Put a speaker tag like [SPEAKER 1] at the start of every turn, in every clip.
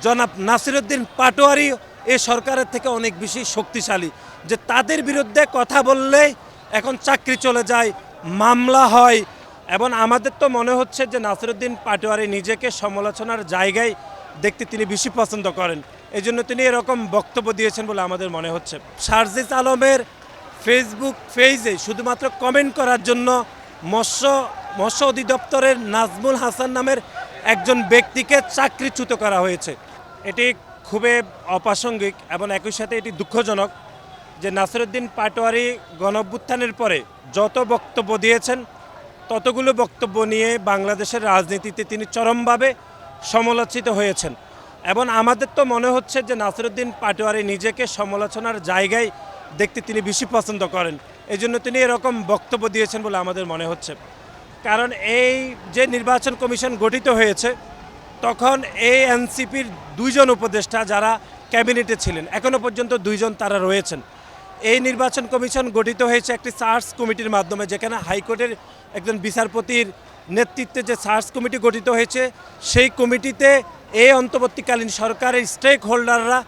[SPEAKER 1] জনাব নাসিরউদ্দিন পাটোয়ারি এই সরকারের থেকে অনেক বেশি শক্তিশালী, যে তাদের বিরুদ্ধে কথা বললে এখন চাকরি চলে যায়, মামলা হয়। এবং আমাদের তো মনে হচ্ছে যে নাসিরউদ্দিন পাটোয়ারি নিজেকে সমালোচনার জায়গায় দেখতে তিনি বেশি পছন্দ করেন, এই জন্য তিনি এরকম বক্তব্য দিয়েছেন বলে আমাদের মনে হচ্ছে। শারজিস আলমের ফেসবুক পেজে শুধুমাত্র কমেন্ট করার জন্য মৎস্য অধিদপ্তরের নাজমুল হাসান নামের একজন ব্যক্তিকে চাকরিচ্যুত করা হয়েছে। এটি খুবই অপ্রাসঙ্গিক এবং একই সাথে এটি দুঃখজনক যে নাসিরউদ্দিন পাটোয়ারি গণঅভ্যুত্থানের পরে যত বক্তব্য দিয়েছেন ততগুলো বক্তব্য নিয়ে বাংলাদেশের রাজনীতিতে তিনি চরমভাবে সমালোচিত হয়েছেন। এবং আমাদের তো মনে হচ্ছে যে নাসিরউদ্দিন পাটোয়ারি নিজেকে সমালোচনার জায়গায় দেখতে তিনি বেশি পছন্দ করেন, এই জন্য তিনি এরকম বক্তব্য দিয়েছেন বলে আমাদের মনে হচ্ছে। কারণ এই যে নির্বাচন কমিশন গঠিত হয়েছে তখন এই এনসিপির দুইজন উপদেষ্টা যারা ক্যাবিনেটে ছিলেন, এখনও পর্যন্ত দুইজন তারা রয়েছেন। এই নির্বাচন কমিশন গঠিত হয়েছে একটি সার্চ কমিটির মাধ্যমে, যেখানে হাইকোর্টের একজন বিচারপতির নেতৃত্বে যে সার্চ কমিটি গঠিত হয়েছে, সেই কমিটিতে এই অন্তর্বর্তীকালীন সরকারের স্টেক হোল্ডাররা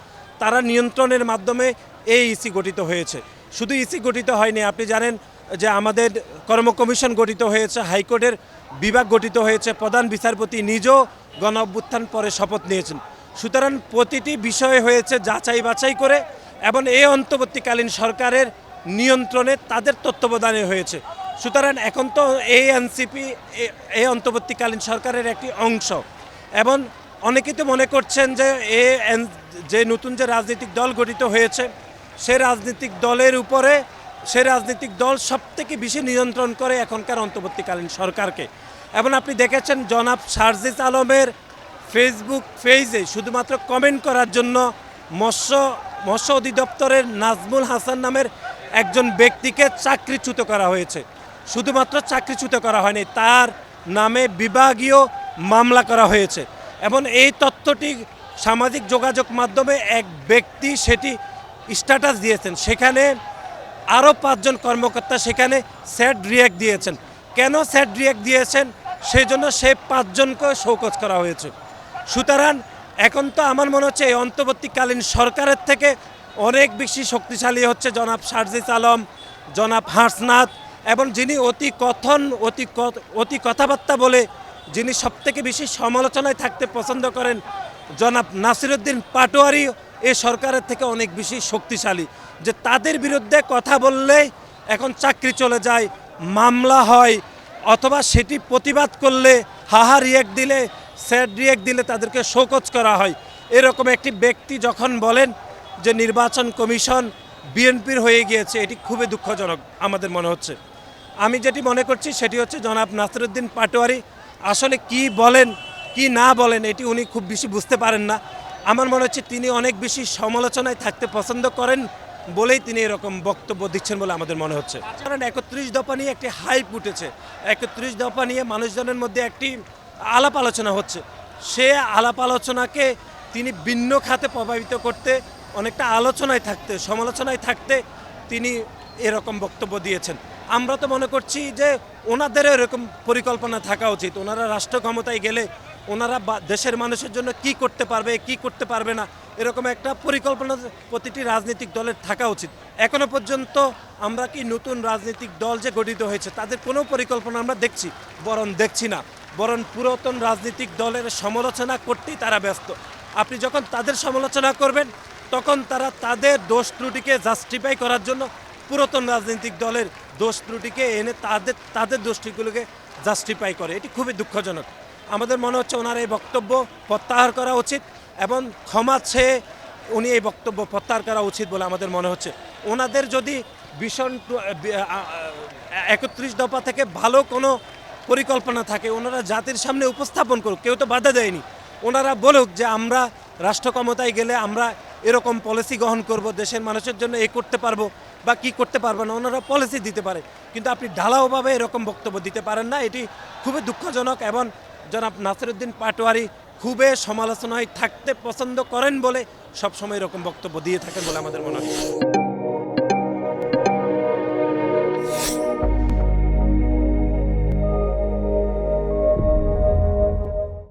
[SPEAKER 1] তারা নিয়ন্ত্রণের মাধ্যমে এই ইসি গঠিত হয়েছে। শুধু ইসি গঠিত হয়নি, আপনি জানেন যে আমাদের কর্ম কমিশন গঠিত হয়েছে, হাইকোর্টের বিভাগ গঠিত হয়েছে, প্রধান বিচারপতি নিজেও গণ অভ্যুত্থান পরে শপথ নিয়েছেন। সুতরাং প্রতিটি বিষয় হয়েছে যাচাই বাছাই করে এবং এই অন্তর্বর্তীকালীন সরকারের নিয়ন্ত্রণে তাদের তত্ত্বাবধানে হয়েছে। সুতরাং এখন তো এই এনসিপি এই অন্তর্বর্তীকালীন সরকারের একটি অংশ। এবং অনেকেই তো মনে করছেন যে নতুন যে রাজনৈতিক দল গঠিত হয়েছে সে রাজনৈতিক দলের উপরে সে রাজনৈতিক দল সবথেকে বেশি নিয়ন্ত্রণ করে এখনকার অন্তর্বর্তীকালীন সরকারকে। এবং আপনি দেখেছেন জনাব শারজিস আলমের ফেসবুক পেজে শুধুমাত্র কমেন্ট করার জন্য মৎস্য অধিদপ্তরের নাজমুল হাসান নামের একজন ব্যক্তিকে চাকরিচ্যুত করা হয়েছে। শুধুমাত্র চাকরিচ্যুত করা হয়নি, তার নামে বিভাগীয় মামলা করা হয়েছে। এবং এই তথ্যটি সামাজিক যোগাযোগ মাধ্যমে এক ব্যক্তি সেটি স্ট্যাটাস দিয়েছেন, সেখানে আরও 5 জন কর্মকর্তা সেখানে স্যাড রিয়াক্ট দিয়েছেন। কেন স্যাড রিয়াক্ট দিয়েছেন সেই জন্য সে 5 জনকে শোকজ করা হয়েছে। সুতরাং এখন তো আমার মনে হচ্ছে এই অন্তর্বর্তীকালীন সরকারের থেকে অনেক বেশি শক্তিশালী হচ্ছে জনাব শারজিস আলম, জনাব হাসনাত, এবং যিনি অতি কথাবার্তা বলে যিনি সবথেকে বেশি সমালোচনায় থাকতে পছন্দ করেন জনাব নাসিরউদ্দিন পাটোয়ারি এই সরকারের থেকে অনেক বেশি শক্তিশালী, যে তাদের বিরুদ্ধে কথা বললে এখন চাকরি চলে যায়, মামলা হয়, অথবা সেটি প্রতিবাদ করলে হাহা রিয়াক্ট দিলে স্যাড রিয়াক্ট দিলে তাদেরকে শোকজ করা হয়। এরকম একটি ব্যক্তি যখন বলেন যে নির্বাচন কমিশন বিএনপির হয়ে গিয়েছে, এটি খুবই দুঃখজনক আমাদের মনে হচ্ছে। আমি যেটি মনে করছি সেটি হচ্ছে জনাব নাসিরউদ্দিন পাটোয়ারি আসলে কি বলেন কি না বলেন এটি উনি খুব বেশি বুঝতে পারেন না। আমার মনে হচ্ছে তিনি অনেক বেশি সমালোচনায় থাকতে পছন্দ করেন বলেই তিনি এরকম বক্তব্য দিচ্ছেন বলে আমাদের মনে হচ্ছে। কারণ 31 দফা নিয়ে একটি হাইপ উঠেছে, 31 দফা নিয়ে মানুষজনের মধ্যে একটি আলাপ আলোচনা হচ্ছে। সে আলাপ আলোচনাকে তিনি ভিন্ন খাতে প্রভাবিত করতে অনেকটা সমালোচনায় থাকতে তিনি এরকম বক্তব্য দিয়েছেন। আমরা তো মনে করছি যে ওনাদেরও এরকম পরিকল্পনা থাকা উচিত। ওনারা রাষ্ট্র ক্ষমতায় গেলে ওনারা দেশের মানুষের জন্য কি করতে পারবে কি করতে পারবে না এরকম একটা পরিকল্পনা প্রতিটি রাজনৈতিক দলের থাকা উচিত। এখনো পর্যন্ত আমরা কি নতুন রাজনৈতিক দল যে গঠিত হয়েছে তাদের কোনো পরিকল্পনা আমরা দেখছি না, বরং পুরাতন রাজনৈতিক দলের সমালোচনা করতেই তারা ব্যস্ত। আপনি যখন তাদের সমালোচনা করবেন তখন তারা তাদের দোষ ত্রুটিকে জাস্টিফাই করার জন্য পুরাতন রাজনৈতিক দলের দোষ ত্রুটিকে এনে তাদের দোষ ত্রুটিগুলোকে জাস্টিফাই করে। এটি খুবই দুঃখজনক। আমাদের মনে হচ্ছে ওনার এই বক্তব্য প্রত্যাহার করা উচিত এবং ক্ষমা চেয়ে উনি এই বক্তব্য প্রত্যাহার করা উচিত বলে আমাদের মনে হচ্ছে। ওনাদের যদি ভীষণ 31 দফা থেকে ভালো কোনো পরিকল্পনা থাকে ওনারা জাতির সামনে উপস্থাপন করুক, কেউ তো বাধা দেয়নি। ওনারা বলুক যে আমরা রাষ্ট্র ক্ষমতায় গেলে আমরা এরকম পলিসি গ্রহণ করব, দেশের মানুষের জন্য এই করতে পারবো বা কি করতে পারবে না, ওনারা পলিসি দিতে পারে। কিন্তু আপনি ঢালাওভাবে এরকম বক্তব্য দিতে পারেন না, এটি খুবই দুঃখজনক। এবং জনাব নাসিরউদ্দিন পাটোয়ারি খুবই সমালোচনায় থাকতে পছন্দ করেন বলে সবসময় এরকম বক্তব্য দিয়ে থাকেন বলে আমাদের মনে হয়।